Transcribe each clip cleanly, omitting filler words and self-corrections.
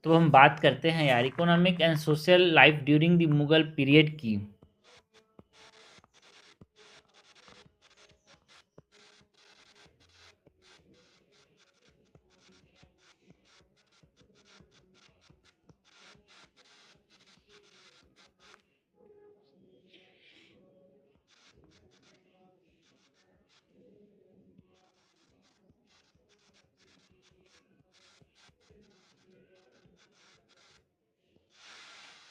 तो हम बात करते हैं यार economic and social life during the Mughal period की।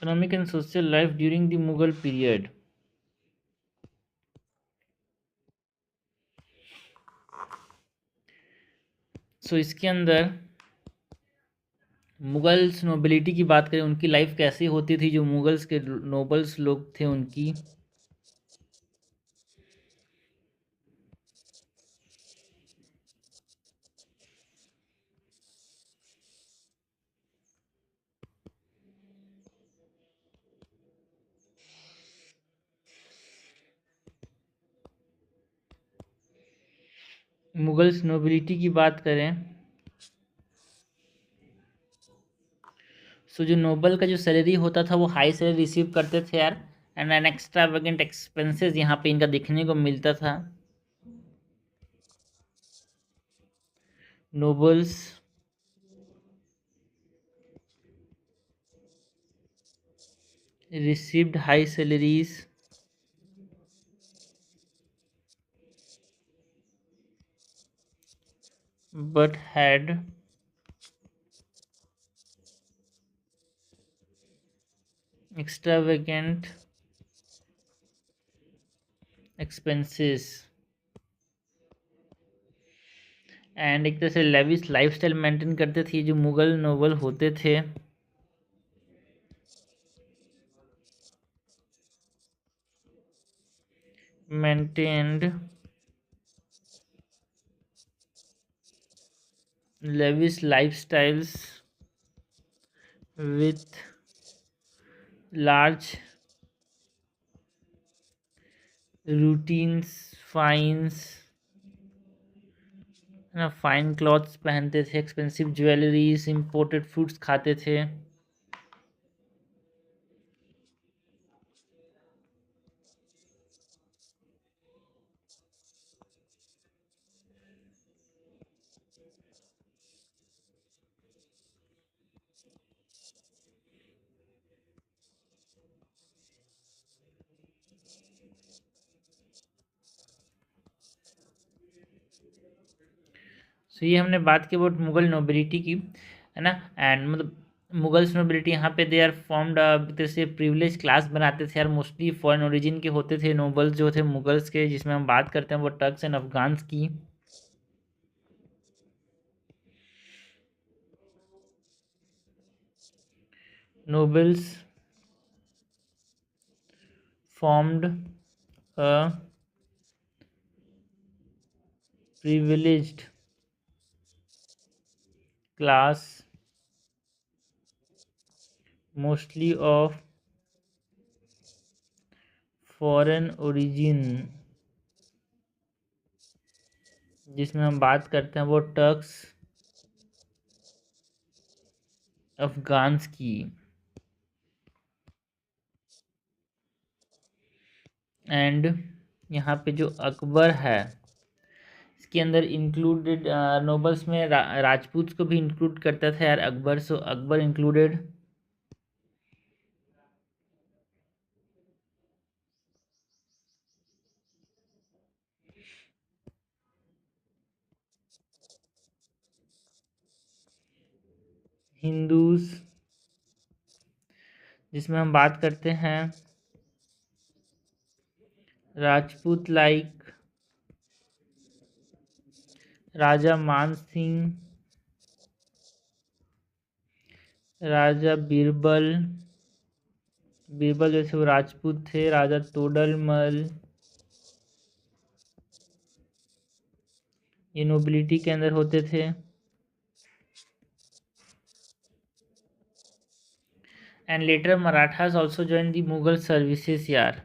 Economic and social life during the Mughal period. So इसके अंदर मुगल्स नोबिलिटी की बात करें, उनकी लाइफ कैसी होती थी, जो मुगल्स के नोबल्स लोग थे उनकी। मुगल्स नोबिलिटी की बात करें, सो जो नोबल का जो सैलरी होता था वो हाई सैलरी रिसीव करते थे यार। एंड एन एक्स्ट्रावेगेंट एक्सपेंसेस यहाँ पे इनका देखने को मिलता था। Nobles received high salaries but had extravagant expenses and एक तरह से लेविश लाइफस्टाइल मेंटेन करते थे जो मुगल नोबल होते थे। Maintained lavish lifestyles with large routines, fines, ना फाइन क्लॉथ्स पहनते थे, एक्सपेंसिव ज्वेलरीज, इंपोर्टेड फूड्स खाते थे। सो ये हमने बात की अबाउट मुगल नोबिलिटी की, है ना। एंड मतलब मुगल्स नोबिलिटी यहाँ पे दे आर फॉर्म्ड जैसे प्रिविलेज क्लास बनाते थे यार, मोस्टली फॉरेन ओरिजिन के होते थे नोबल्स जो थे मुगल्स के, जिसमें हम बात करते हैं वो टर्क्स एंड अफगान्स की। Nobles formed a privileged class mostly of foreign origin, जिसमें हम बात करते हैं वो टर्क्स अफगान्स की। एंड यहाँ पे जो अकबर है इसके अंदर इंक्लूडेड नोबल्स में राजपूत को भी इंक्लूड करता था यार अकबर। सो अकबर इंक्लूडेड हिंदूज, जिसमें हम बात करते हैं राजपूत लाइक राजा मान सिंह, राजा बीरबल, बीरबल जैसे वो राजपूत थे, राजा तोडरमल, ये नोबिलिटी के अंदर होते थे। And later Marathas also join the Mughal services यार।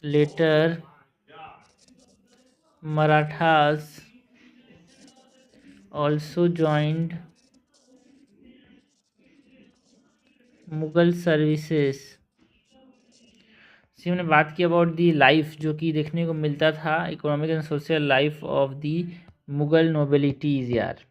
Later Marathas also joined Mughal services। हमने बात की अबाउट दी लाइफ जो कि देखने को मिलता था economic and social life of the Mughal nobilities यार।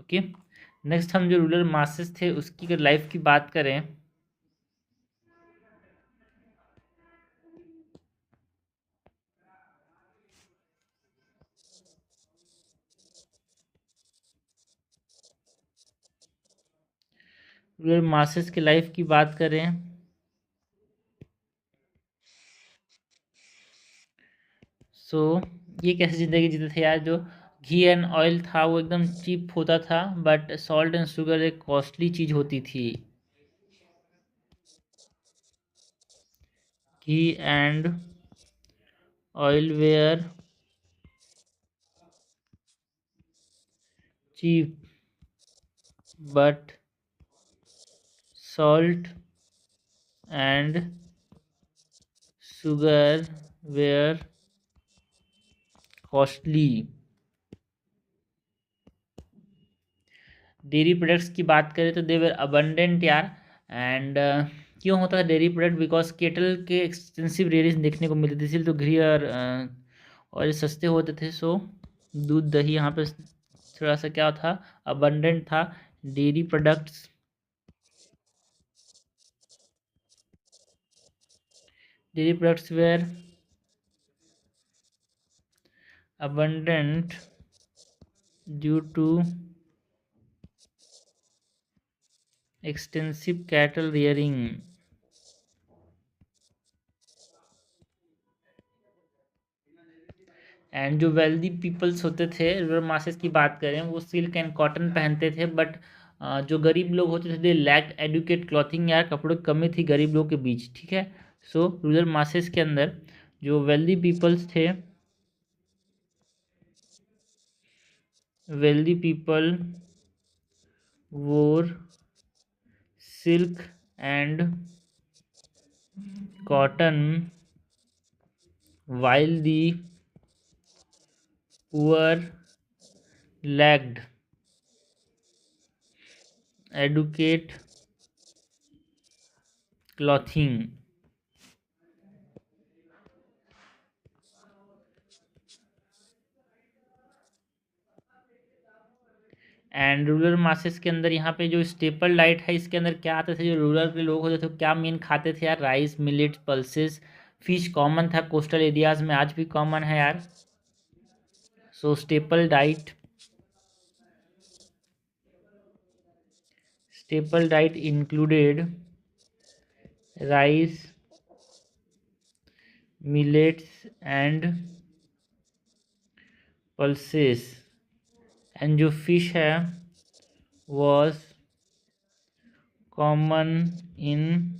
ओके, नेक्स्ट हम जो रूरल मासेस थे उसकी अगर लाइफ की बात करें, रूरल मासेस की लाइफ की बात करें सो ये कैसी ज़िंदगी जीते थे यार। जो घी एंड ऑयल था वो एकदम चीप होता था, बट सॉल्ट एंड शुगर एक कॉस्टली चीज़ होती थी। Ghee and oil were cheap but salt and sugar were costly। Dairy products की बात करें तो दे वर अबंडेंट यार। एंड क्यों होता था डेयरी प्रोडक्ट? बिकॉज केटल के एक्सटेंसिव रेयरिंग देखने को मिलती थी, इसलिए तो घी और सस्ते होते थे। सो दूध दही यहाँ पे थोड़ा सा क्या था, अबंडेंट था। Dairy products were abundant due to extensive cattle rearing। And जो वेल्दी पीपल्स होते थे, रूरल मासेस की बात करें, वो सिल्क एंड कॉटन पहनते थे। बट जो गरीब लोग होते थे दे लैक एडुकेट क्लॉथिंग यार, कपड़ों की कमी थी गरीब लोगों के बीच, ठीक है। सो रूरल मासेस के अंदर जो वेल्दी पीपल्स थे, वेल्दी पीपल वोर silk and cotton while the poor lacked adequate clothing। And rural masses के अंदर यहाँ पे जो स्टेपल डाइट है, इसके अंदर क्या आते थे? जो रूरल के लोग होते थे वो क्या मेन खाते थे यार? Rice, millet, pulses, fish common था कोस्टल एरियाज में, आज भी कॉमन है यार। So staple diet included rice, millets and pulses. And जो फिश है was common in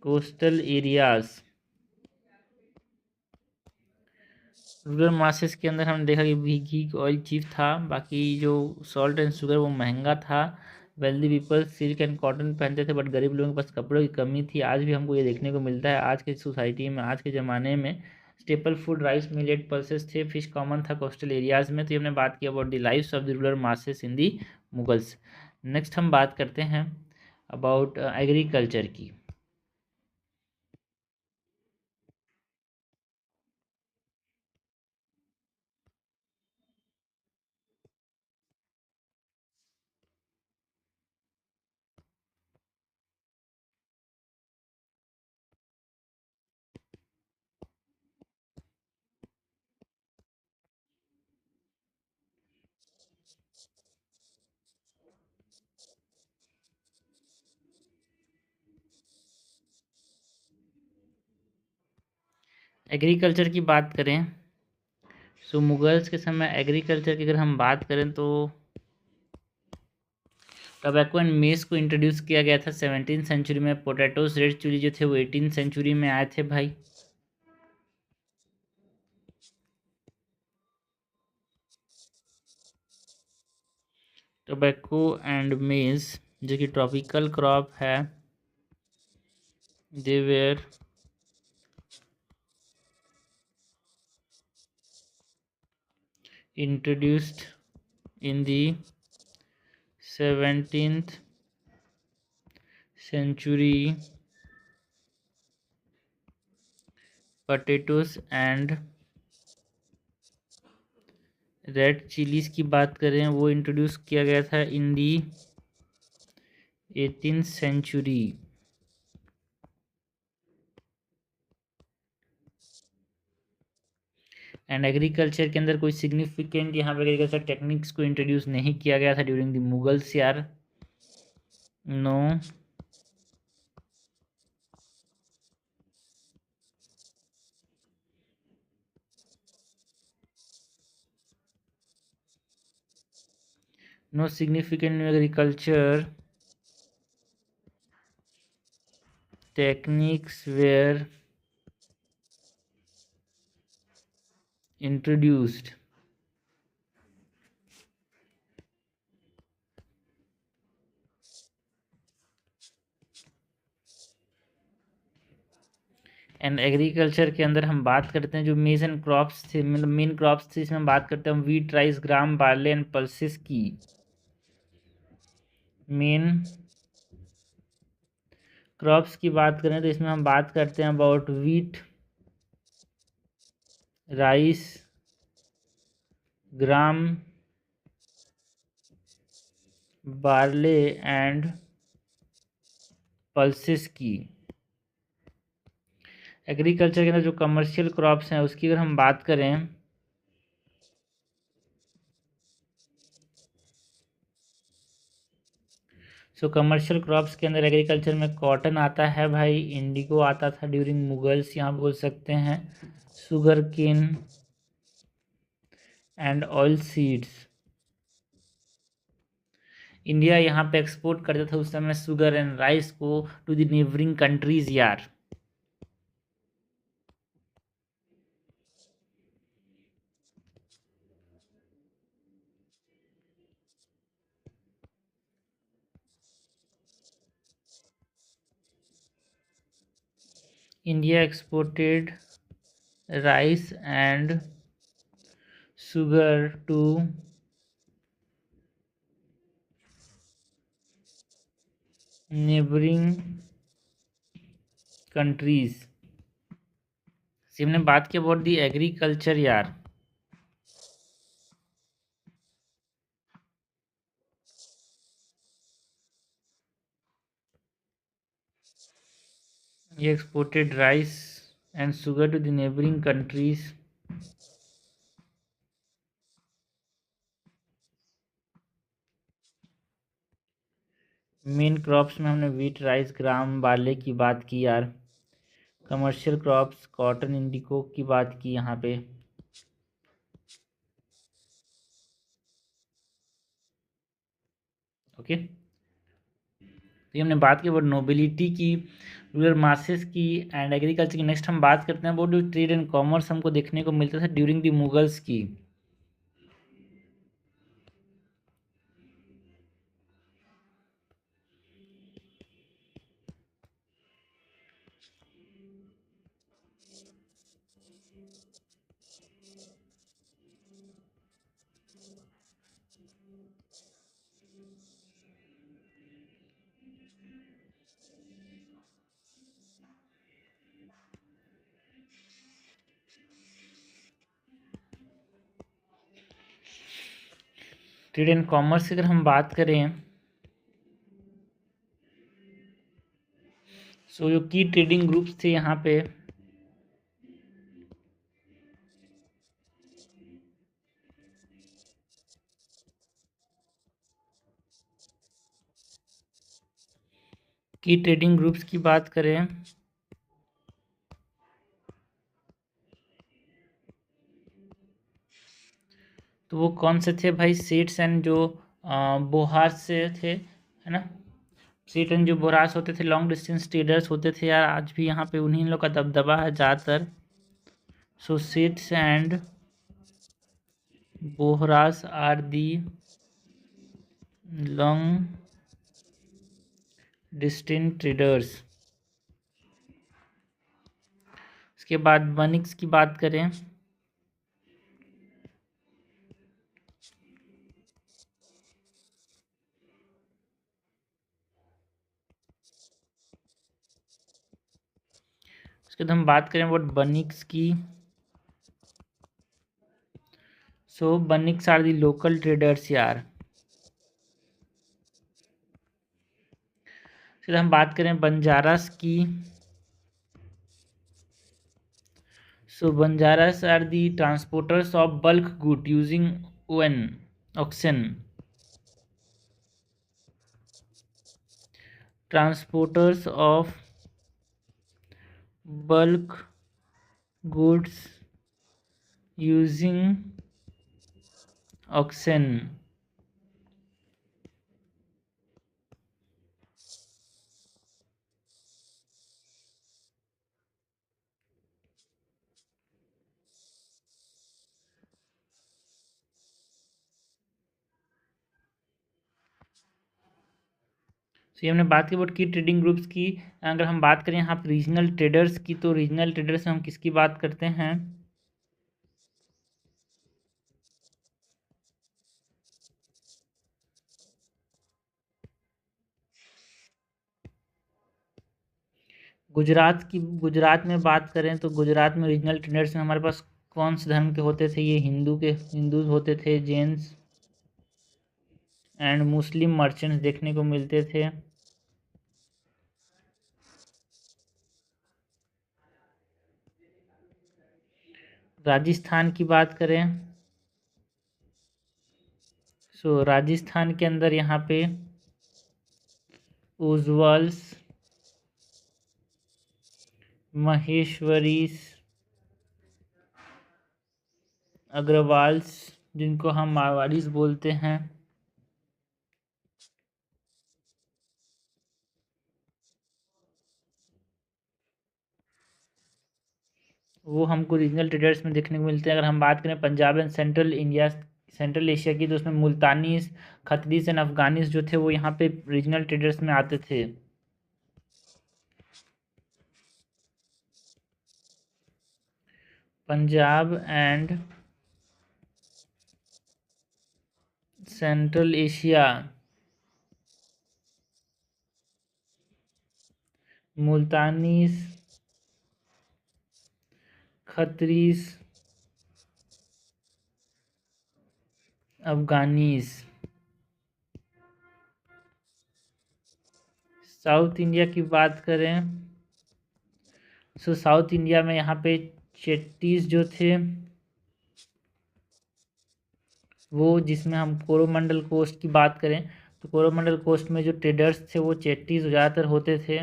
coastal areas. Rural masses के अंदर हमने देखा कि घी ऑयल चीप था, बाकी जो सॉल्ट एंड शुगर वो महंगा था। Wealthy people silk and cotton पहनते थे, बट गरीब लोगों के पास कपड़ों की कमी थी। आज भी हमको ये देखने को मिलता है आज के सोसाइटी में, आज के ज़माने में। Staple food rice, millet, pulses थे, फिश कॉमन था कोस्टल एरियाज में। तो हमने बात की about the life of the rural masses in the Mughals. Next हम बात करते हैं अबाउट एग्रीकल्चर की। एग्रीकल्चर की बात करें सो मुगल्स के समय एग्रीकल्चर की अगर हम बात करें तो टोबैको एंड मेस को इंट्रोड्यूस किया गया था 17th सेंचुरी में। पोटैटोस रेड चिली जो थे वो 18th सेंचुरी में आए थे भाई। टोबैको एंड मेज जो कि ट्रॉपिकल क्रॉप है, they were introduced in the 17th century. Potatoes and red chillies की बात करें वो इंट्रोड्यूस किया गया था इन दी 18th सेंचुरी। एंड एग्रीकल्चर के अंदर कोई सिग्निफिकेंट यहाँ पर एग्रीकल्चर टेक्निक्स को इंट्रोड्यूस नहीं किया गया था ड्यूरिंग द मुगल्स यार, no. No significant agriculture techniques were introduced and agriculture के अंदर हम बात करते हैं जो मेन क्रॉप्स थे, मतलब मेन क्रॉप्स थे, इसमें हम बात करते हैं wheat, rice, gram, barley and pulses की। मेन क्रॉप्स की बात करें तो इसमें हम बात करते हैं about wheat, rice, gram, barley and pulses की। एग्रीकल्चर के अंदर जो कमर्शियल क्रॉप्स हैं उसकी अगर हम बात करें सो कमर्शियल क्रॉप्स के अंदर एग्रीकल्चर में कॉटन आता है भाई, इंडिगो आता था ड्यूरिंग मुगल्स, यहाँ बोल सकते हैं sugarcane and oil seeds. India यहाँ पे एक्सपोर्ट करता था उस समय शुगर एंड राइस को टू द नेबरिंग कंट्रीज यार। India exported rice and sugar to neighboring countries। हमने बात की अबाउट दी एग्रीकल्चर यार। ये exported rice and sugar to the neighbouring countries. Main crops में हमने वीट, राइस, ग्राम, बार्ले की बात की यार। कमर्शियल क्रॉप्स कॉटन, इंडिगो की बात की यहाँ पे। ओके, तो ये हमने बात की अबाउट नोबिलिटी की, रूरल मासेस की एंड एग्रीकल्चर की। नेक्स्ट हम बात करते हैं अबाउट जो ट्रेड एंड कॉमर्स हमको देखने को मिलता था ड्यूरिंग द मुगल्स की। ट्रेड एंड कॉमर्स की अगर हम बात करें सो जो की ट्रेडिंग ग्रुप्स थे यहाँ पे की ट्रेडिंग ग्रुप्स की बात करें तो वो कौन से थे भाई, सेट्स एंड जो बोहार से थे है ना। सेठ जो बोरास होते थे लॉन्ग डिस्टेंस ट्रेडर्स होते थे यार, आज भी यहाँ पे उन्हीं लोग का दबदबा है ज़्यादातर। So Seths and Bohras are the long distance traders. उसके बाद बनिक्स की बात करें, उसके बाद हम बात करें अबाउट बनिक्स की। So Baniks are the local traders यार। फिर हम बात करें बंजारास की। So Banjaras are the transporters of bulk good using own oxen. Transporters of bulk goods using oxen. तो ये हमने बात की अबाउट की ट्रेडिंग ग्रुप्स की। अगर हम बात करें यहाँ पर रीजनल ट्रेडर्स की, तो रीजनल ट्रेडर्स में हम किसकी बात करते हैं? गुजरात की, गुजरात में बात करें तो गुजरात में रीजनल ट्रेडर्स में हमारे पास कौन से धर्म के होते थे? ये हिंदू होते थे, जैन्स एंड मुस्लिम मर्चेंट्स देखने को मिलते थे। राजस्थान की बात करें, सो राजस्थान के अंदर यहाँ पे उज्ज्वल्स, महेश्वरीस, अग्रवाल्स, जिनको हम मारवाड़ीज बोलते हैं, वो हमको रीजनल ट्रेडर्स में देखने को मिलते हैं। अगर हम बात करें Punjab and central India, central Asia की, तो उसमें मुल्तानीस, खत्रीस एंड अफगानीस जो थे वो यहाँ पे रीजनल ट्रेडर्स में आते थे। Punjab and central Asia, Multanis, Khatris, Afghanis. South India की बात करें, सो साउथ इंडिया में यहाँ पे चेट्टीज जो थे वो, जिसमें हम कोरोमंडल कोस्ट की बात करें तो कोरोमंडल कोस्ट में जो ट्रेडर्स थे वो चेट्टीज ज़्यादातर होते थे।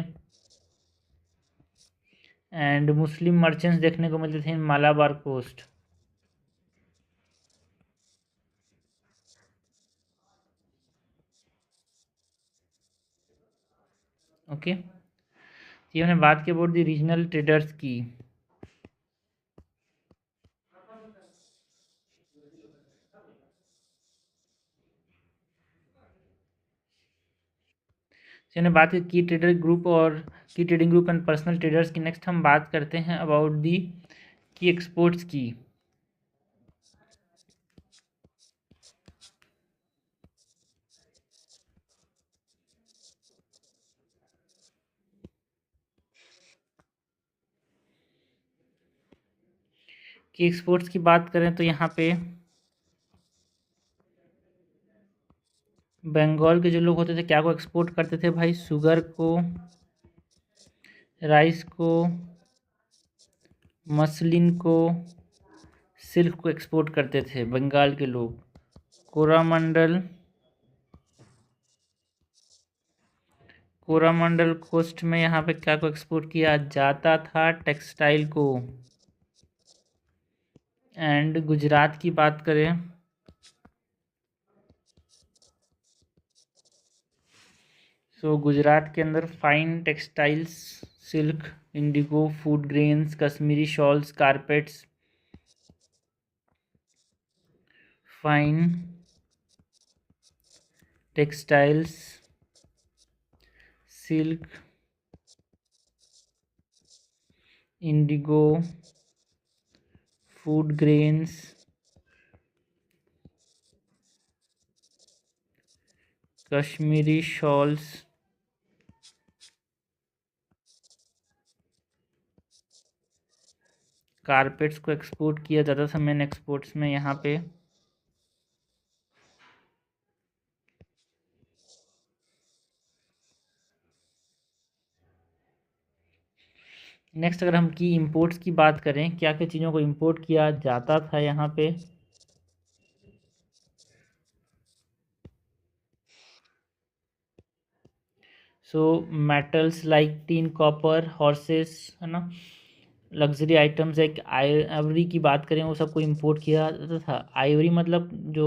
एंड मुस्लिम मर्चेंट्स देखने को मिलते थे इन मालाबार कोस्ट। ओके, ये हमने बात की अबाउट द रीजनल ट्रेडर्स की। हमने बात की ट्रेडर ग्रुप और की trading group and personal traders की। नेक्स्ट हम बात करते हैं अबाउट दी की एक्सपोर्ट्स की। की एक्सपोर्ट्स की बात करें तो यहाँ पे बंगाल के जो लोग होते थे क्या को एक्सपोर्ट करते थे भाई? शुगर को, राइस को, मसलिन को, सिल्क को एक्सपोर्ट करते थे बंगाल के लोग। कोरामंडल, कोरामंडल कोस्ट में यहाँ पे क्या को एक्सपोर्ट किया जाता था? टेक्सटाइल को। एंड गुजरात की बात करें सो गुजरात के अंदर fine textiles, silk, Indigo, food grains, Kashmiri shawls, carpets, fine textiles, silk, Indigo, food grains, Kashmiri shawls, carpets को एक्सपोर्ट किया जाता था मेन एक्सपोर्ट्स में यहाँ पे। नेक्स्ट अगर हम की इंपोर्ट्स की बात करें, क्या क्या चीज़ों को इंपोर्ट किया जाता था यहाँ पे। So metals like tin, copper, horses, है ना, लग्जरी आइटम्स एक आइवरी की बात करें वो सबको इंपोर्ट किया जाता था। आइवरी मतलब जो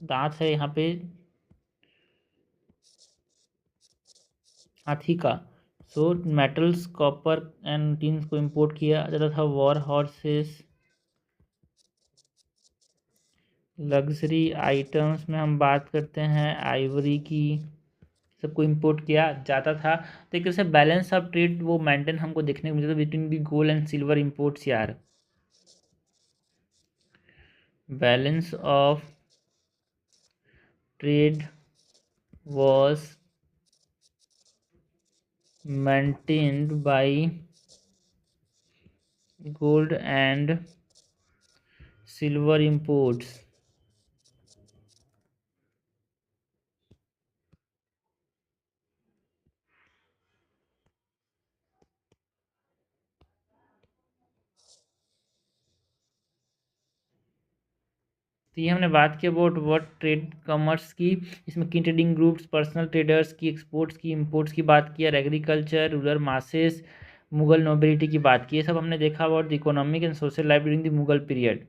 दांत है यहाँ पे हाथी का। So metals, copper and teens को इंपोर्ट किया जाता था। वॉर हॉर्सेस, लग्जरी आइटम्स में हम बात करते हैं आइवरी की, सबको इंपोर्ट किया जाता था। तो एक तरह से बैलेंस ऑफ ट्रेड वो मेंटेन हमको देखने को मिलता था between the gold and silver imports यार। Balance of trade was maintained by gold and silver imports। तो ये हमने बात की अबाउट व्हाट ट्रेड कॉमर्स की। इसमें की ट्रेडिंग ग्रुप्स, पर्सनल ट्रेडर्स की, एक्सपोर्ट्स की, इंपोर्ट्स की बात की, और agriculture, rural masses, Mughal nobility की बात की। ये सब हमने देखा about the economic and social life during the Mughal period.